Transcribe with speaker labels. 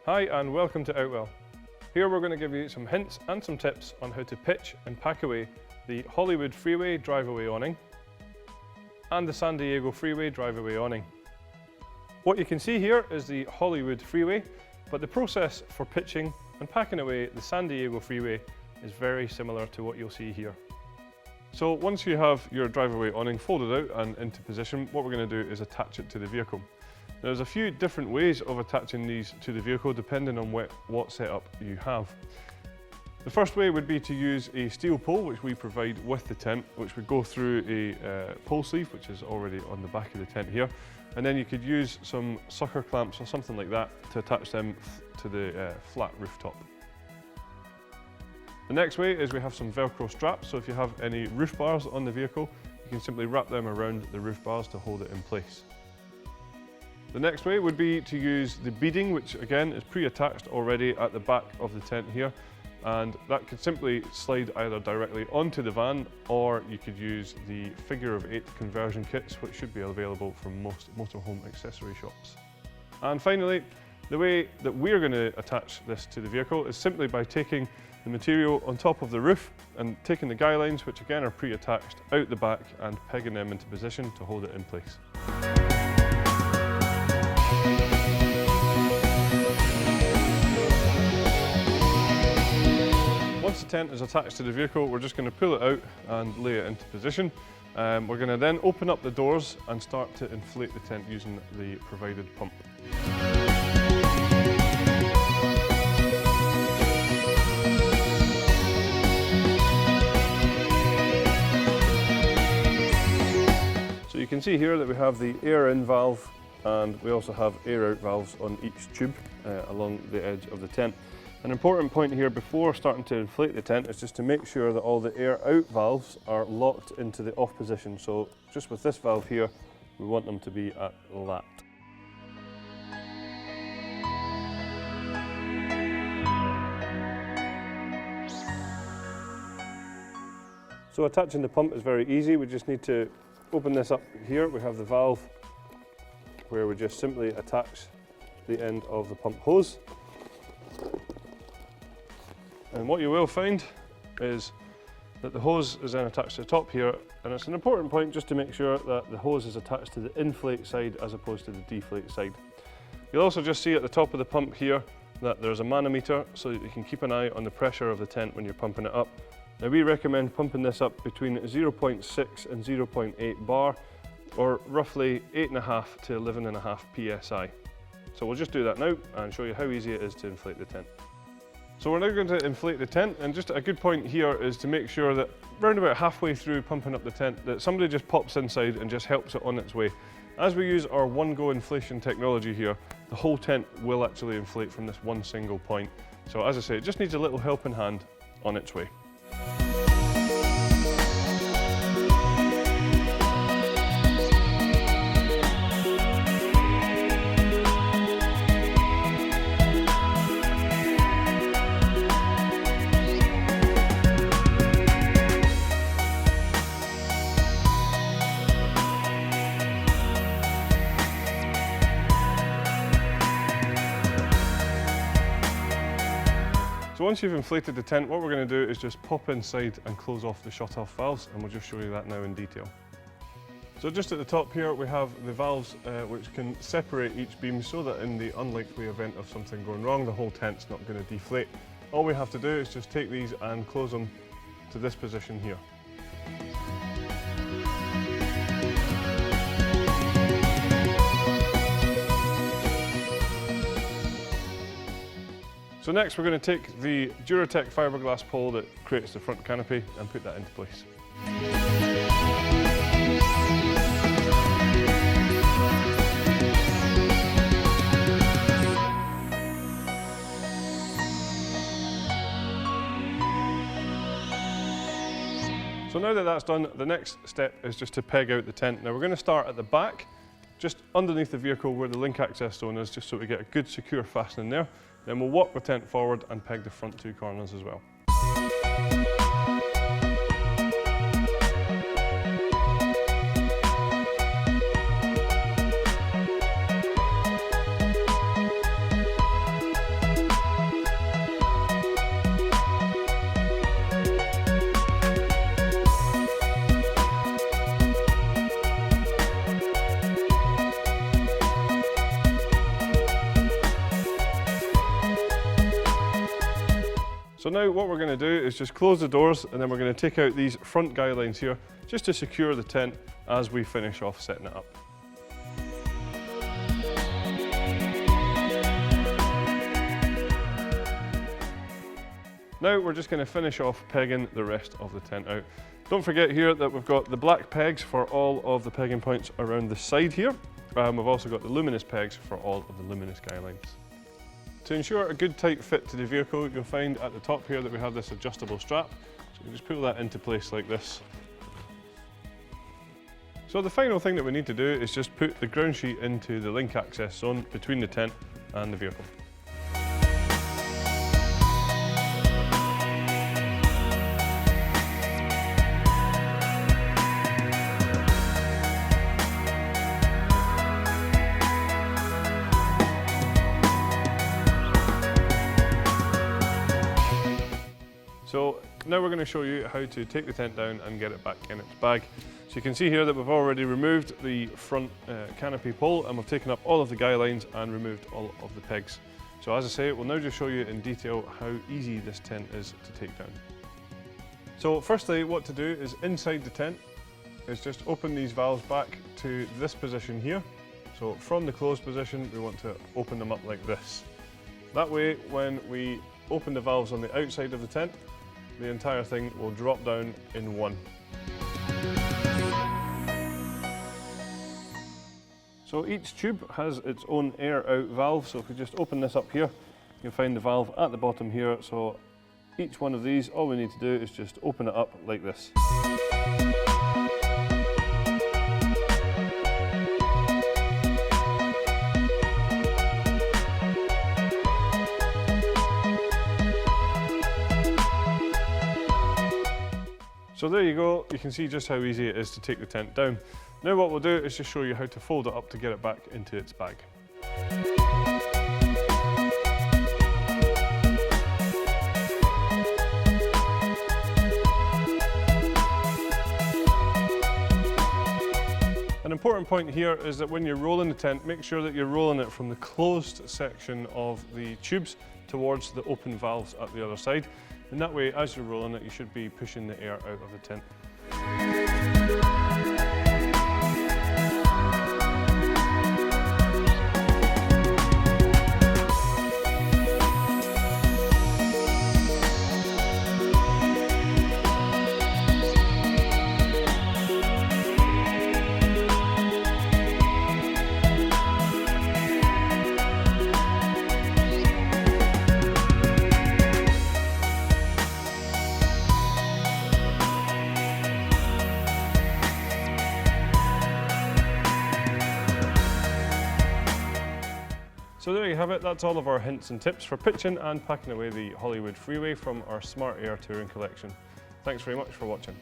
Speaker 1: Hi and welcome to Outwell. Here we're going to give you some hints and some tips on how to pitch and pack away the Hollywood Freeway drive-away awning and the San Diego Freeway drive-away awning. What you can see here is the Hollywood Freeway, but the process for pitching and packing away the San Diego Freeway is very similar to what you'll see here. So once you have your drive-away awning folded out and into position, what we're going to do is attach it to the vehicle. There's a few different ways of attaching these to the vehicle depending on what setup you have. The first way would be to use a steel pole which we provide with the tent, which would go through a pole sleeve which is already on the back of the tent here, and then you could use some sucker clamps or something like that to attach them to the flat rooftop. The next way is we have some Velcro straps, so if you have any roof bars on the vehicle you can simply wrap them around the roof bars to hold it in place. The next way would be to use the beading, which again is pre-attached already at the back of the tent here, and that could simply slide either directly onto the van, or you could use the figure of 8 conversion kits, which should be available from most motorhome accessory shops. And finally, the way that we're going to attach this to the vehicle is simply by taking the material on top of the roof and taking the guy lines, which again are pre-attached, out the back and pegging them into position to hold it in place. Once the tent is attached to the vehicle, we're just going to pull it out and lay it into position. We're going to then open up the doors and start to inflate the tent using the provided pump. So you can see here that we have the air in valve and we also have air out valves on each tube along the edge of the tent. An important point here before starting to inflate the tent is just to make sure that all the air out valves are locked into the off position. So just with this valve here, we want them to be at that. So attaching the pump is very easy. We just need to open this up here. We have the valve where we just simply attach the end of the pump hose. And what you will find is that the hose is then attached to the top here, and it's an important point just to make sure that the hose is attached to the inflate side as opposed to the deflate side. You'll also just see at the top of the pump here that there's a manometer so that you can keep an eye on the pressure of the tent when you're pumping it up. Now we recommend pumping this up between 0.6 and 0.8 bar, or roughly 8.5 to 11.5 psi. So we'll just do that now and show you how easy it is to inflate the tent. So we're now going to inflate the tent, and just a good point here is to make sure that round about halfway through pumping up the tent that somebody just pops inside and just helps it on its way. As we use our one-go inflation technology here, the whole tent will actually inflate from this one single point. So as I say, it just needs a little helping hand on its way. So once you've inflated the tent, what we're going to do is just pop inside and close off the shut-off valves, and we'll just show you that now in detail. So just at the top here we have the valves which can separate each beam so that in the unlikely event of something going wrong, the whole tent's not going to deflate. All we have to do is just take these and close them to this position here. So next we're going to take the Duratec fiberglass pole that creates the front canopy and put that into place. So now that that's done, the next step is just to peg out the tent. Now we're going to start at the back, just underneath the vehicle where the link access zone is, just so we get a good secure fastening there. Then we'll walk the tent forward and peg the front two corners as well. So now what we're going to do is just close the doors, and then we're going to take out these front guy lines here just to secure the tent as we finish off setting it up. Now we're just going to finish off pegging the rest of the tent out. Don't forget here that we've got the black pegs for all of the pegging points around the side here. We've also got the luminous pegs for all of the luminous guy lines. To ensure a good tight fit to the vehicle, you'll find at the top here that we have this adjustable strap. So you can just pull that into place like this. So the final thing that we need to do is just put the ground sheet into the link access zone between the tent and the vehicle. So now we're going to show you how to take the tent down and get it back in its bag. So you can see here that we've already removed the front canopy pole, and we've taken up all of the guy lines and removed all of the pegs. So as I say, we'll now just show you in detail how easy this tent is to take down. So firstly, what to do is inside the tent is just open these valves back to this position here. So from the closed position, we want to open them up like this. That way, when we open the valves on the outside of the tent, the entire thing will drop down in one. So each tube has its own air out valve, so if we just open this up here, you'll find the valve at the bottom here. So each one of these, all we need to do is just open it up like this. So there you go, you can see just how easy it is to take the tent down. Now what we'll do is just show you how to fold it up to get it back into its bag. An important point here is that when you're rolling the tent, make sure that you're rolling it from the closed section of the tubes towards the open valves at the other side. And that way, as you're rolling it, you should be pushing the air out of the tent. So there you have it, that's all of our hints and tips for pitching and packing away the Hollywood Freeway from our Smart Air Touring collection. Thanks very much for watching.